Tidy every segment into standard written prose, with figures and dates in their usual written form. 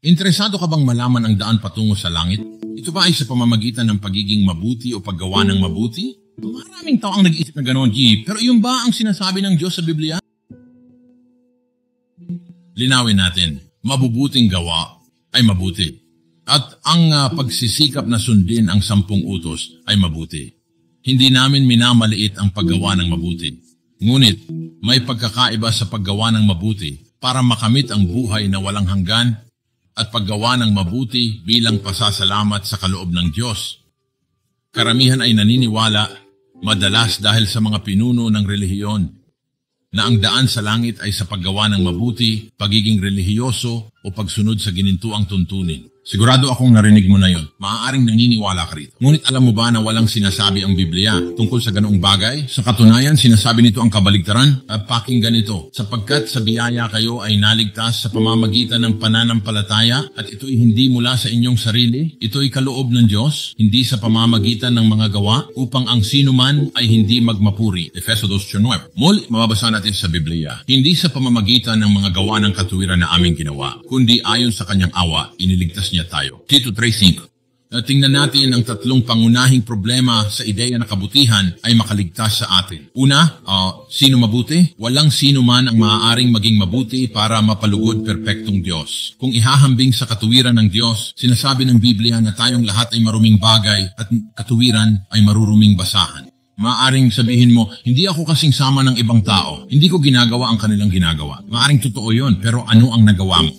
Interesado ka bang malaman ang daan patungo sa langit? Ito ba ay sa pamamagitan ng pagiging mabuti o paggawa ng mabuti? Maraming tao ang nag-iisip na ganoon, G. Pero iyon ba ang sinasabi ng Diyos sa Biblia? Linawin natin, mabubuting gawa ay mabuti. At ang pagsisikap na sundin ang 10 utos ay mabuti. Hindi namin minamaliit ang paggawa ng mabuti. Ngunit may pagkakaiba sa paggawa ng mabuti para makamit ang buhay na walang hanggan at paggawa ng mabuti bilang pasasalamat sa kaloob ng Diyos. Karamihan ay naniniwala, madalas dahil sa mga pinuno ng relihiyon, na ang daan sa langit ay sa paggawa ng mabuti, pagiging relihiyoso o pagsunod sa ginintuang tuntunin. Sigurado akong narinig mo na yon. Maaaring naniniwala ka rito. Ngunit alam mo ba na walang sinasabi ang Biblia tungkol sa ganoong bagay? Sa katunayan, sinasabi nito ang kabaligtaran. Pakinggan ito. Sapagkat sa biyaya kayo ay naligtas sa pamamagitan ng pananampalataya at ito'y hindi mula sa inyong sarili. Ito'y kaloob ng Diyos, hindi sa pamamagitan ng mga gawa upang ang sinuman ay hindi magmapuri. Efeso 2:9. Muli, mababasa natin sa Biblia. Hindi sa pamamagitan ng mga gawa ng katuwiran na aming ginawa, kundi ayon sa kanyang awa, iniligtas niya tayo. Tito 3:5. Tingnan natin ang 3 pangunahing problema sa ideya na kabutihan ay makaligtas sa atin. Una, sino mabuti? Walang sino man ang maaaring maging mabuti para mapalugod perpektong Diyos. Kung ihahambing sa katuwiran ng Diyos, sinasabi ng Biblia na tayong lahat ay maruming bagay at katuwiran ay maruruming basahan. Maaring sabihin mo, hindi ako kasing sama ng ibang tao. Hindi ko ginagawa ang kanilang ginagawa. Maaring totoo yon, pero ano ang nagawa mo?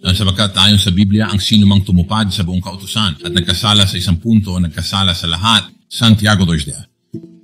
Sapagkat tayo sa Biblia ang sinumang tumupad sa buong kautusan at nagkasala sa isang punto o nagkasala sa lahat, Santiago 2:10.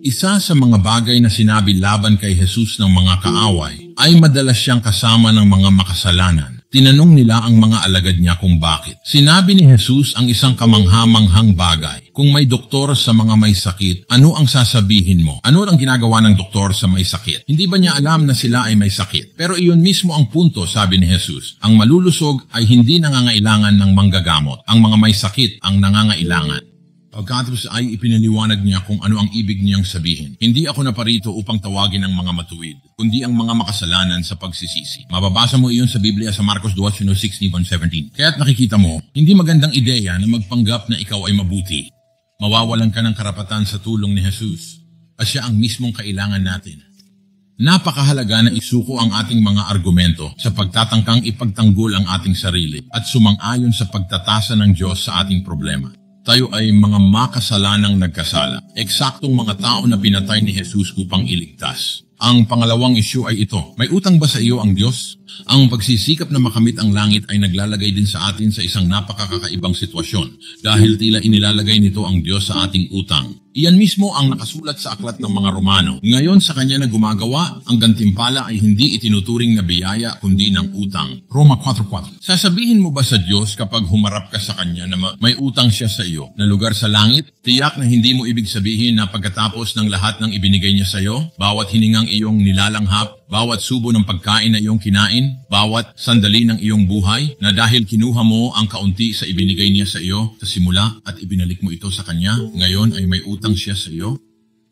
Isa sa mga bagay na sinabi laban kay Jesus ng mga kaaway ay madalas siyang kasama ng mga makasalanan. Tinanong nila ang mga alagad niya kung bakit. Sinabi ni Jesus ang isang kamangha-manghang bagay. Kung may doktor sa mga may sakit, ano ang sasabihin mo? Ano ang ginagawa ng doktor sa may sakit? Hindi ba niya alam na sila ay may sakit? Pero iyon mismo ang punto, sabi ni Jesus. Ang malulusog ay hindi nangangailangan ng manggagamot. Ang mga may sakit ang nangangailangan. Pagkatapos ay ipinaliwanag niya kung ano ang ibig niyang sabihin. Hindi ako naparito upang tawagin ang mga matuwid, kundi ang mga makasalanan sa pagsisisi. Mababasa mo iyon sa Biblia sa Marcos 2:16-17. Kaya't nakikita mo, hindi magandang ideya na magpanggap na ikaw ay mabuti. Mawawalan ka ng karapatan sa tulong ni Jesus, at siya ang mismong kailangan natin. Napakahalaga na isuko ang ating mga argumento sa pagtatangkang ipagtanggol ang ating sarili at sumang-ayon sa pagtatasa ng Diyos sa ating problema. Tayo ay mga makasalanang nagkasala. Eksaktong mga tao na pinatay ni Jesus upang iligtas. Ang pangalawang issue ay ito. May utang ba sa iyo ang Diyos? Ang pagsisikap na makamit ang langit ay naglalagay din sa atin sa isang napakakakaibang sitwasyon dahil tila inilalagay nito ang Diyos sa ating utang. Iyan mismo ang nakasulat sa aklat ng mga Romano. Ngayon sa kanya na gumagawa, ang gantimpala ay hindi itinuturing na biyaya kundi ng utang. Roma 4:4. Sasabihin mo ba sa Diyos kapag humarap ka sa kanya na may utang siya sa iyo na lugar sa langit? Tiyak na hindi mo ibig sabihin na pagkatapos ng lahat ng ibinigay niya sa iyo, bawat hiningang iyong nilalanghap, bawat subo ng pagkain na iyong kinain, bawat sandali ng iyong buhay, na dahil kinuha mo ang kaunti sa ibinigay niya sa iyo sa simula at ibinalik mo ito sa kanya, ngayon ay may utang siya sa iyo?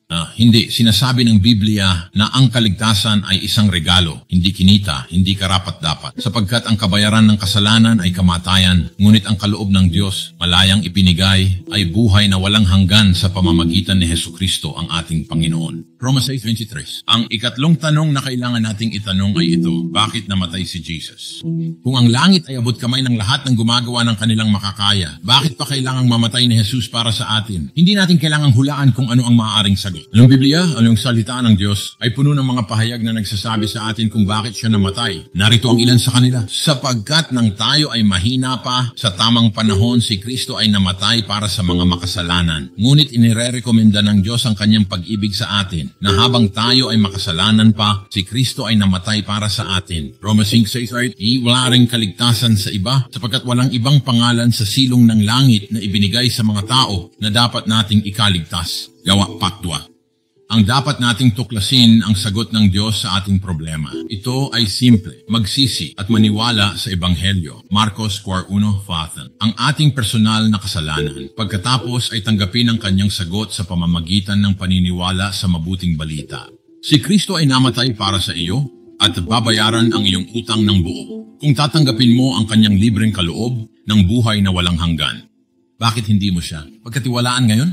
Hindi. Sinasabi ng Biblia na ang kaligtasan ay isang regalo, hindi kinita, hindi karapat-dapat. Sapagkat ang kabayaran ng kasalanan ay kamatayan, ngunit ang kaloob ng Diyos, malayang ipinigay, ay buhay na walang hanggan sa pamamagitan ni Hesukristo ang ating Panginoon. Romans 8:23. Ang ikatlong tanong na kailangan nating itanong ay ito, bakit namatay si Jesus? Kung ang langit ay abot kamay ng lahat ng gumagawa ng kanilang makakaya, bakit pa kailangang mamatay ni Jesus para sa atin? Hindi natin kailangang hulaan kung ano ang maaaring sagot. Ang Biblia, ang salita ng Diyos, ay puno ng mga pahayag na nagsasabi sa atin kung bakit siya namatay. Narito ang ilan sa kanila. Sapagkat nang tayo ay mahina pa, sa tamang panahon si Kristo ay namatay para sa mga makasalanan. Ngunit inirerekomenda ng Diyos ang kanyang pag-ibig sa atin, na habang tayo ay makasalanan pa, si Kristo ay namatay para sa atin. Romans 5:6, wala ring kaligtasan sa iba, sapagkat walang ibang pangalan sa silong ng langit na ibinigay sa mga tao na dapat nating ikaligtas. Gawa 4:2. Ang dapat nating tuklasin ang sagot ng Diyos sa ating problema. Ito ay simple, magsisi at maniwala sa Ebanghelyo. Marcos 4:1-5. Ang ating personal na kasalanan. Pagkatapos ay tanggapin ang kanyang sagot sa pamamagitan ng paniniwala sa mabuting balita. Si Kristo ay namatay para sa iyo. at babayaran ang iyong utang ng buo kung tatanggapin mo ang kanyang libreng kaloob ng buhay na walang hanggan. Bakit hindi mo siya pagkatiwalaan ngayon?